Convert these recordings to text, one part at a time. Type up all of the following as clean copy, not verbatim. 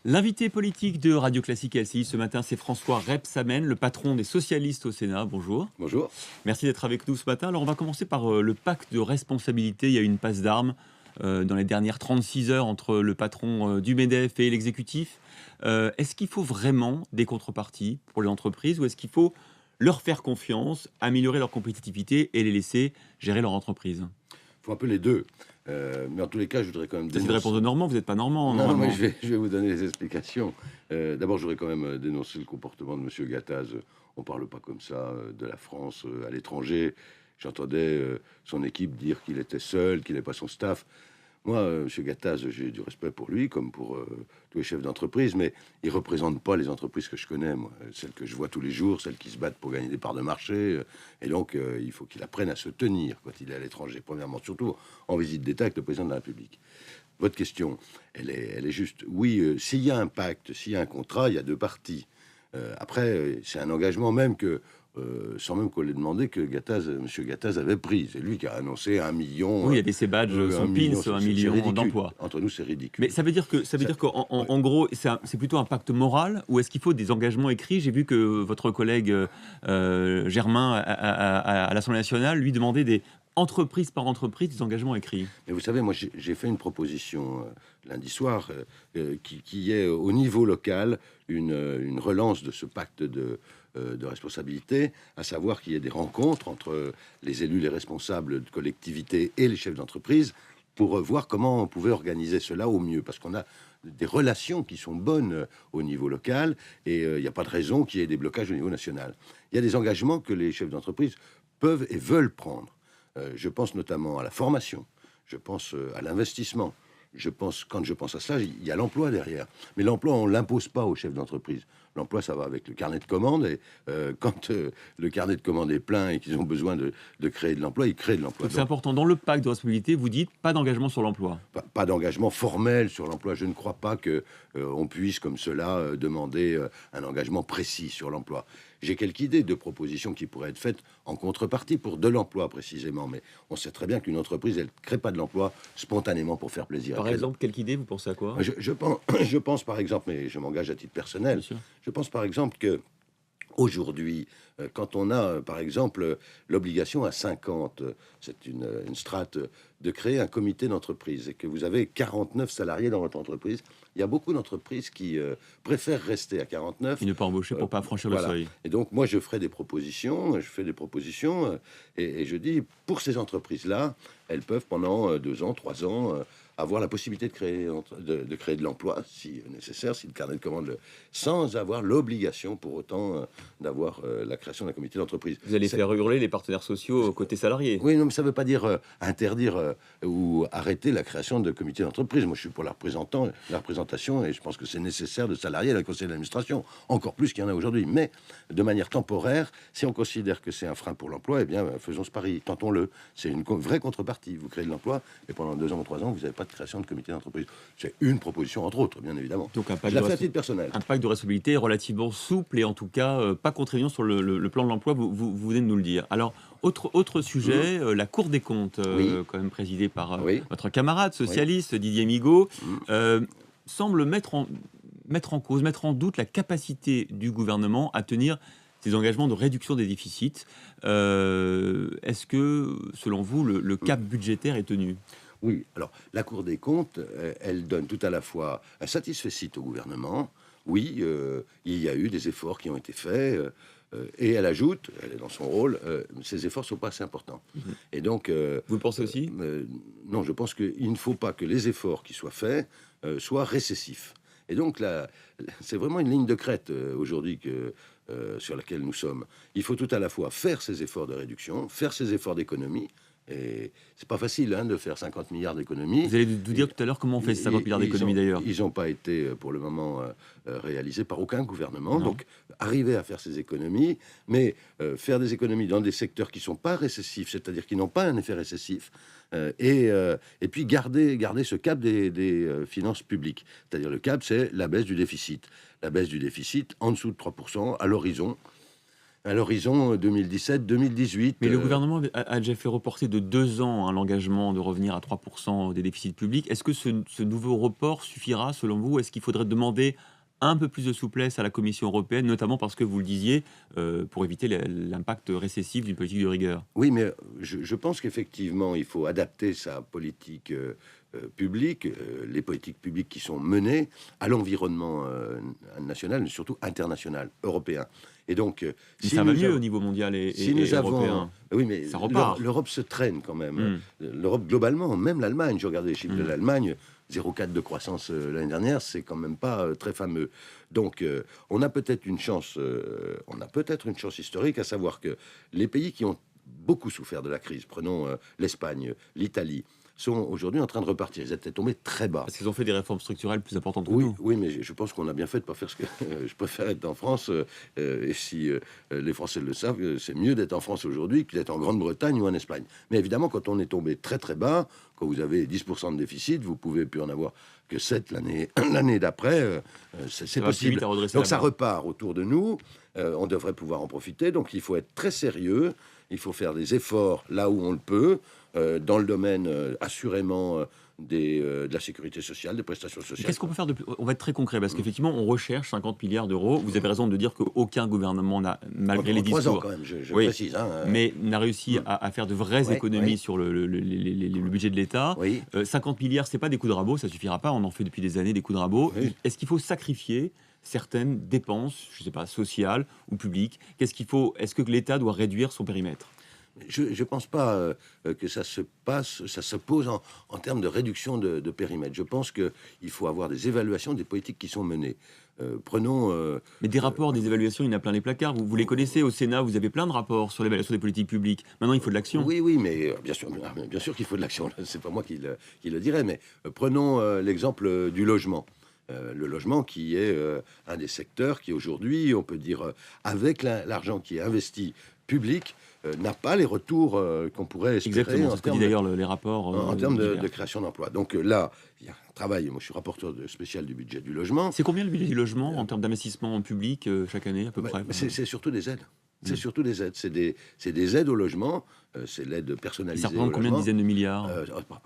L'invité politique de Radio Classique LCI ce matin, c'est François Rebsamen, le patron des socialistes au Sénat. Bonjour. Bonjour. Merci d'être avec nous ce matin. Alors, on va commencer par le pacte de responsabilité. Il y a eu une passe d'armes dans les dernières 36 heures entre le patron du MEDEF et l'exécutif. Est-ce qu'il faut vraiment des contreparties pour les entreprises ou est-ce qu'il faut leur faire confiance, améliorer leur compétitivité et les laisser gérer leur entreprise? Il faut un peu les deux. Mais en tous les cas, je voudrais quand même C'est une réponse de Normand, vous n'êtes pas Normand, Non, normalement. mais je vais vous donner les explications. D'abord, je voudrais quand même dénoncer le comportement de M. Gattaz. On ne parle pas comme ça de la France à l'étranger. J'entendais son équipe dire qu'il était seul, qu'il n'avait pas son staff. Moi, M. Gattaz, j'ai du respect pour lui, comme pour tous les chefs d'entreprise, mais il ne représente pas les entreprises que je connais, moi, celles que je vois tous les jours, celles qui se battent pour gagner des parts de marché. Et donc, il faut qu'il apprenne à se tenir quand il est à l'étranger, premièrement, surtout en visite d'État avec le président de la République. Votre question, elle est juste. Oui, s'il y a un pacte, s'il y a un contrat, il y a deux parties. Après, c'est un engagement même que, sans même qu'on l'ait demandé, que M. Gattaz avait pris. C'est lui qui a annoncé 1 million. Oui, il y avait ses badges, son pins, 1 million d'emplois. Entre nous, c'est ridicule. Mais ça veut dire qu'en en gros, c'est plutôt un pacte moral ou est-ce qu'il faut des engagements écrits? J'ai vu que votre collègue Germain à l'Assemblée nationale lui demandait des entreprise par entreprise des engagements écrits. Mais vous savez, moi, j'ai fait une proposition lundi soir qui est au niveau local une relance de ce pacte de responsabilité, à savoir qu'il y ait des rencontres entre les élus, les responsables de collectivités et les chefs d'entreprise pour voir comment on pouvait organiser cela au mieux, parce qu'on a des relations qui sont bonnes au niveau local et il n'y a pas de raison qu'il y ait des blocages au niveau national. Il y a des engagements que les chefs d'entreprise peuvent et veulent prendre. Je pense notamment à la formation, je pense à l'investissement. Quand je pense à cela, il y a l'emploi derrière. Mais l'emploi, on ne l'impose pas aux chefs d'entreprise. L'emploi, ça va avec le carnet de commandes. Et quand le carnet de commandes est plein et qu'ils ont besoin de créer de l'emploi, ils créent de l'emploi. Donc c'est important. Dans le pacte de responsabilité, vous dites pas d'engagement sur l'emploi. Pas d'engagement formel sur l'emploi. Je ne crois pas que on puisse, comme cela, demander un engagement précis sur l'emploi. J'ai quelques idées de propositions qui pourraient être faites en contrepartie pour de l'emploi précisément. Mais on sait très bien qu'une entreprise, elle ne crée pas de l'emploi spontanément pour faire plaisir. Par exemple, quelle idée, vous pensez à quoi? Je pense par exemple, mais je m'engage à titre personnel, je pense par exemple que aujourd'hui, quand on a, par exemple, l'obligation à 50, c'est une strate, de créer un comité d'entreprise et que vous avez 49 salariés dans votre entreprise, il y a beaucoup d'entreprises qui préfèrent rester à 49. Et ne pas embaucher pour pas franchir le seuil. Et donc, moi, je fais des propositions, et je dis, pour ces entreprises-là, elles peuvent, pendant 2 ans, 3 ans, avoir la possibilité de créer de l'emploi, si nécessaire, si le carnet de commandes, sans avoir l'obligation, pour autant, d'avoir la création d'un comité d'entreprise. Vous allez faire hurler les partenaires sociaux côté salariés. Oui, non, mais ça ne veut pas dire interdire ou arrêter la création de comités d'entreprise. Moi, je suis pour la représentation, et je pense que c'est nécessaire de salariés à la conseil d'administration, encore plus qu'il y en a aujourd'hui. Mais de manière temporaire, si on considère que c'est un frein pour l'emploi, eh bien, faisons ce pari, tentons-le. C'est une vraie contrepartie. Vous créez de l'emploi, et pendant 2 ans ou 3 ans, vous n'avez pas de création de comité d'entreprise. C'est une proposition, entre autres, bien évidemment. Donc un Je la fais à titre personnel. Un pacte de responsabilité relativement souple et en tout cas pas contraignant sur le plan de l'emploi, vous venez de nous le dire. Alors, autre sujet, la Cour des comptes, quand même présidée par votre camarade socialiste Didier Migaud, semble mettre en cause, mettre en doute la capacité du gouvernement à tenir ses engagements de réduction des déficits. Est-ce que, selon vous, le cap budgétaire est tenu? Oui, alors la Cour des comptes, elle donne tout à la fois un satisfecit au gouvernement. Oui, il y a eu des efforts qui ont été faits, et elle ajoute, elle est dans son rôle, ces efforts ne sont pas assez importants. Et donc, vous le pensez aussi? Non, je pense qu'il ne faut pas que les efforts qui soient faits soient récessifs. Et donc là, c'est vraiment une ligne de crête aujourd'hui sur laquelle nous sommes. Il faut tout à la fois faire ces efforts de réduction, faire ces efforts d'économie. Et c'est pas facile de faire 50 milliards d'économies. Vous allez nous dire tout à l'heure comment on fait ces 50 milliards d'économies d'ailleurs. Ils n'ont pas été pour le moment réalisés par aucun gouvernement. Non. Donc arriver à faire ces économies, mais faire des économies dans des secteurs qui sont pas récessifs, c'est-à-dire qui n'ont pas un effet récessif, et puis garder ce cap des finances publiques. C'est-à-dire le cap, c'est la baisse du déficit. La baisse du déficit en dessous de 3% à l'horizon. à l'horizon 2017-2018. Mais le gouvernement a déjà fait reporter de 2 ans l'engagement de revenir à 3% des déficits publics. Est-ce que ce nouveau report suffira selon vous? Est-ce qu'il faudrait demander un peu plus de souplesse à la Commission européenne, notamment parce que vous le disiez, pour éviter l'impact récessif d'une politique de rigueur? Oui, mais je pense qu'effectivement, il faut adapter sa politique publique, les politiques publiques qui sont menées à l'environnement national, mais surtout international, européen. Et donc, ça va mieux au niveau mondial et européen. Oui, mais ça repart. L'Europe se traîne quand même. L'Europe globalement, même l'Allemagne, je regardais les chiffres de l'Allemagne, 0,4 de croissance l'année dernière, c'est quand même pas très fameux. Donc, on a peut-être une chance historique, à savoir que les pays qui ont beaucoup souffert de la crise, prenons l'Espagne, l'Italie, sont aujourd'hui en train de repartir. Ils étaient tombés très bas. Parce qu'ils ont fait des réformes structurelles plus importantes que nous. Oui, mais je pense qu'on a bien fait de ne pas faire ce que je préfère être en France. Et si les Français le savent, c'est mieux d'être en France aujourd'hui que d'être en Grande-Bretagne ou en Espagne. Mais évidemment, quand on est tombé très très bas, quand vous avez 10% de déficit, vous pouvez plus en avoir que 7 l'année d'après. C'est possible. Donc ça repart autour de nous. On devrait pouvoir en profiter. Donc il faut être très sérieux. Il faut faire des efforts là où on le peut, dans le domaine assurément de la sécurité sociale, des prestations sociales. Qu'est-ce qu'on peut faire de plus? On va être très concret, parce qu'effectivement, on recherche 50 milliards d'euros. Vous avez raison de dire qu'aucun gouvernement n'a, malgré les discours... 3 ans quand même, je précise. Mais n'a réussi à faire de vraies économies sur le budget de l'État. 50 milliards, c'est pas des coups de rabot, ça suffira pas. On en fait depuis des années des coups de rabot. Est-ce qu'il faut sacrifier certaines dépenses, je ne sais pas, sociales ou publiques? Est-ce que l'État doit réduire son périmètre? Je ne pense pas que ça se pose en termes de réduction de périmètre. Je pense qu'il faut avoir des évaluations des politiques qui sont menées. Mais des rapports, des évaluations, il y en a plein les placards. Vous les connaissez au Sénat, vous avez plein de rapports sur l'évaluation des politiques publiques. Maintenant, il faut de l'action. Oui, mais bien sûr qu'il faut de l'action. C'est pas moi qui le dirais, mais prenons l'exemple du logement. Le logement qui est un des secteurs qui aujourd'hui, on peut dire, avec l'argent qui est investi public, n'a pas les retours qu'on pourrait espérer. Exactement, c'est ce que dit d'ailleurs les rapports. En termes de création d'emplois. Donc là, il y a un travail. Moi, je suis rapporteur spécial du budget du logement. C'est combien le budget du logement en termes d'investissement public chaque année, à peu près? C'est surtout des aides. C'est surtout des aides. C'est des aides au logement. C'est l'aide personnalisée. Et ça représente combien de dizaines de milliards?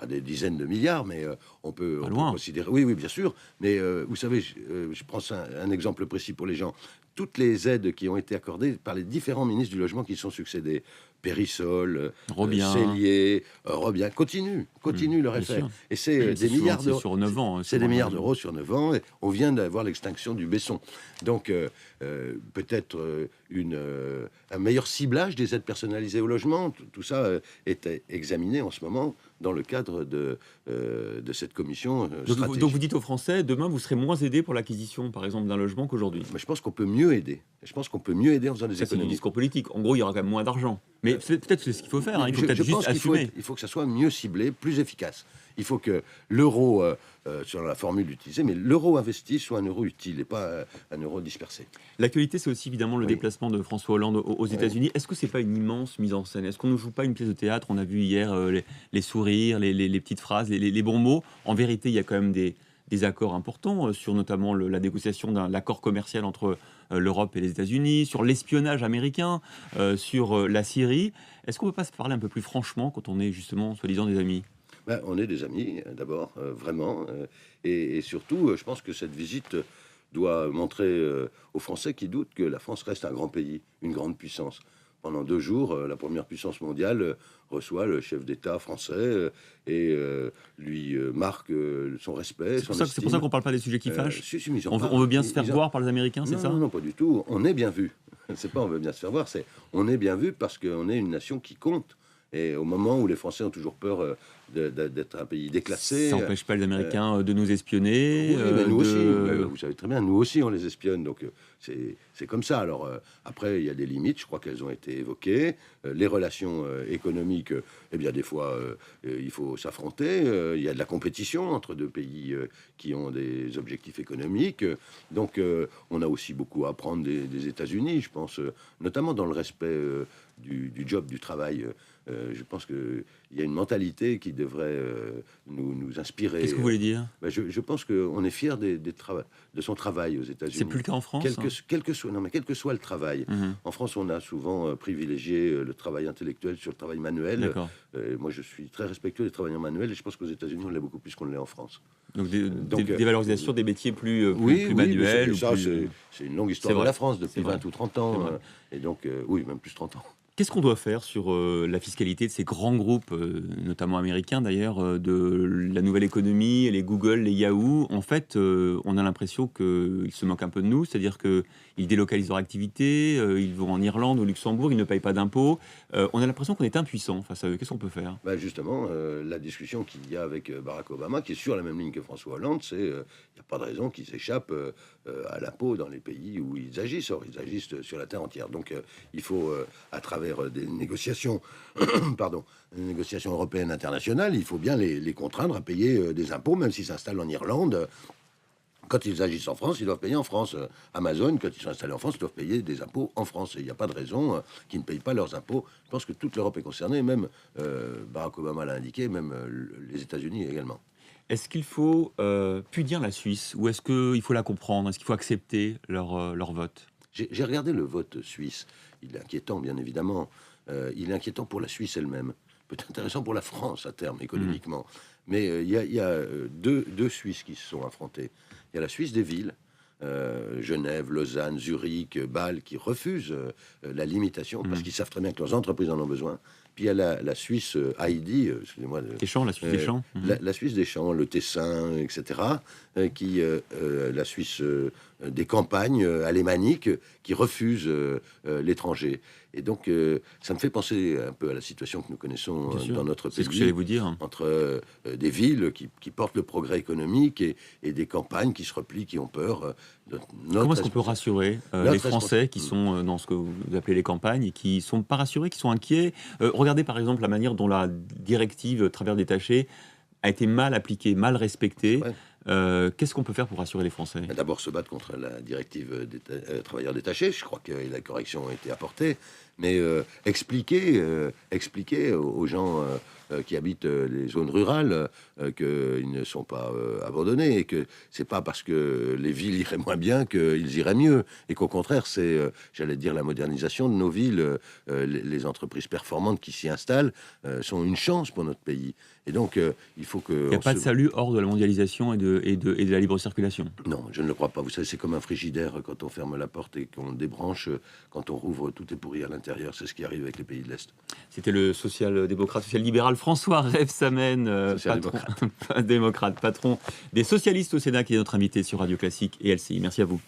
Pas des dizaines de milliards, mais on peut considérer... Oui, bien sûr. Mais vous savez, je prends un exemple précis pour les gens. Toutes les aides qui ont été accordées par les différents ministres du logement qui sont succédés, Périssol, Sellier, Robien, continue leur effet. Et c'est des milliards d'euros sur 9 ans. C'est des milliards d'euros sur 9 ans. Et on vient d'avoir l'extinction du Besson. Donc, peut-être un meilleur ciblage des aides personnalisées au logement. Tout ça est examiné en ce moment dans le cadre de cette commission stratégique. Donc vous dites aux Français, demain vous serez moins aidés pour l'acquisition, par exemple, d'un logement qu'aujourd'hui? Mais je pense qu'on peut mieux aider. Je pense qu'on peut mieux aider en faisant des économies. C'est du discours politique. En gros, il y aura quand même moins d'argent. Mais peut-être c'est ce qu'il faut faire. Il faut peut-être juste assumer. Il faut que ça soit mieux ciblé, plus efficace. Il faut que l'euro, sur la formule utilisée, mais l'euro investi soit un euro utile et pas un euro dispersé. L'actualité, c'est aussi évidemment le déplacement de François Hollande aux États-Unis. Est-ce que c'est pas une immense mise en scène? Est-ce qu'on ne joue pas une pièce de théâtre? On a vu hier les sourires, les petites phrases, les bons mots. En vérité, il y a quand même des accords importants sur notamment la négociation d'un accord commercial entre l'Europe et les États-Unis, sur l'espionnage américain, sur la Syrie. Est-ce qu'on ne peut pas se parler un peu plus franchement quand on est justement, soi-disant, des amis? On est des amis, d'abord, vraiment. Et surtout, je pense que cette visite doit montrer aux Français qui doutent que la France reste un grand pays, une grande puissance. Pendant 2 jours, la première puissance mondiale reçoit le chef d'État français et lui marque son respect, son estime. C'est pour ça qu'on ne parle pas des sujets qui fâchent. On veut bien se faire voir par les Américains, c'est ça? Non, pas du tout. On est bien vu. C'est pas on veut bien se faire voir, c'est on est bien vu parce qu'on est une nation qui compte. Et au moment où les Français ont toujours peur d'être un pays déclassé... Ça n'empêche pas les Américains de nous espionner. Oui, mais nous aussi. Vous savez très bien, nous aussi, on les espionne. Donc, c'est comme ça. Alors, après, il y a des limites. Je crois qu'elles ont été évoquées. Les relations économiques, eh bien, des fois, il faut s'affronter. Il y a de la compétition entre 2 pays qui ont des objectifs économiques. Donc, on a aussi beaucoup à apprendre des États-Unis, je pense, notamment dans le respect du job, du travail Je pense qu'il y a une mentalité qui devrait nous inspirer. Qu'est-ce que vous voulez dire? Je pense qu'on est fier de son travail aux États-Unis. C'est plus le cas en France, quel que soit le travail. En France, on a souvent privilégié le travail intellectuel sur le travail manuel. Moi, je suis très respectueux des travailleurs manuels et je pense qu'aux États-unis, on l'est beaucoup plus qu'on l'est en France. Donc des valorisations des métiers plus manuels. C'est une longue histoire de la France depuis 20 ou 30 ans. Et donc, oui, même plus 30 ans. Qu'est-ce qu'on doit faire sur la fiscalité de ces grands groupes, notamment américains d'ailleurs, de la nouvelle économie, les Google, les Yahoo? En fait, on a l'impression qu'ils se moquent un peu de nous, c'est-à-dire qu'ils délocalisent leur activité, ils vont en Irlande, au Luxembourg, ils ne payent pas d'impôts. On a l'impression qu'on est impuissant face à eux. Qu'est-ce qu'on peut faire? Justement, la discussion qu'il y a avec Barack Obama, qui est sur la même ligne que François Hollande, c'est qu'il n'y a pas de raison qu'ils s'échappent à l'impôt dans les pays où ils agissent. Or, ils agissent sur la terre entière. Donc, il faut, à travers des négociations, des négociations européennes internationales, il faut bien les contraindre à payer des impôts, même s'ils s'installent en Irlande. Quand ils agissent en France, ils doivent payer en France. Amazon, quand ils sont installés en France, ils doivent payer des impôts en France. Et il n'y a pas de raison qu'ils ne payent pas leurs impôts. Je pense que toute l'Europe est concernée, même Barack Obama l'a indiqué, même les États-Unis également. Est-ce qu'il faut punir la Suisse ou est-ce qu'il faut la comprendre? Est-ce qu'il faut accepter leur vote? J'ai regardé le vote suisse. Il est inquiétant, bien évidemment. Il est inquiétant pour la Suisse elle-même. Peut-être intéressant pour la France à terme, économiquement. Mais il y a deux Suisses qui se sont affrontés. Il y a la Suisse des villes, Genève, Lausanne, Zurich, Bâle, qui refusent la limitation parce qu'ils savent très bien que leurs entreprises en ont besoin. Puis il y a la Suisse Heidi, excusez-moi. Des champs, la Suisse des champs. La Suisse des champs, le Tessin, etc. La Suisse des campagnes alémaniques qui refusent l'étranger. Et donc, ça me fait penser un peu à la situation que nous connaissons dans notre pays. C'est ce que j'allais vous dire. Entre des villes qui portent le progrès économique et des campagnes qui se replient, qui ont peur. Comment est-ce qu'on peut rassurer les Français qui sont dans ce que vous appelez les campagnes et qui ne sont pas rassurés, qui sont inquiets? Regardez par exemple la manière dont la directive travailleurs détachés a été mal appliquée, mal respectée. Qu'est-ce qu'on peut faire pour rassurer les Français? D'abord se battre contre la directive des travailleurs détachés. Je crois que la correction a été apportée. Mais expliquer aux gens qui habitent les zones rurales qu'ils ne sont pas abandonnés et que c'est pas parce que les villes iraient moins bien qu'ils iraient mieux et qu'au contraire c'est, j'allais dire, la modernisation de nos villes, les entreprises performantes qui s'y installent sont une chance pour notre pays. Et donc il faut que... Il n'y a pas de salut hors de la mondialisation et de la libre circulation? Non, je ne le crois pas. Vous savez, c'est comme un frigidaire quand on ferme la porte et qu'on débranche, quand on rouvre, tout est pourri à l'intérieur. C'est ce qui arrive avec les pays de l'Est. C'était le social-démocrate, social-libéral François Rebsamen, démocrate, patron des socialistes au Sénat, qui est notre invité sur Radio Classique et LCI. Merci à vous.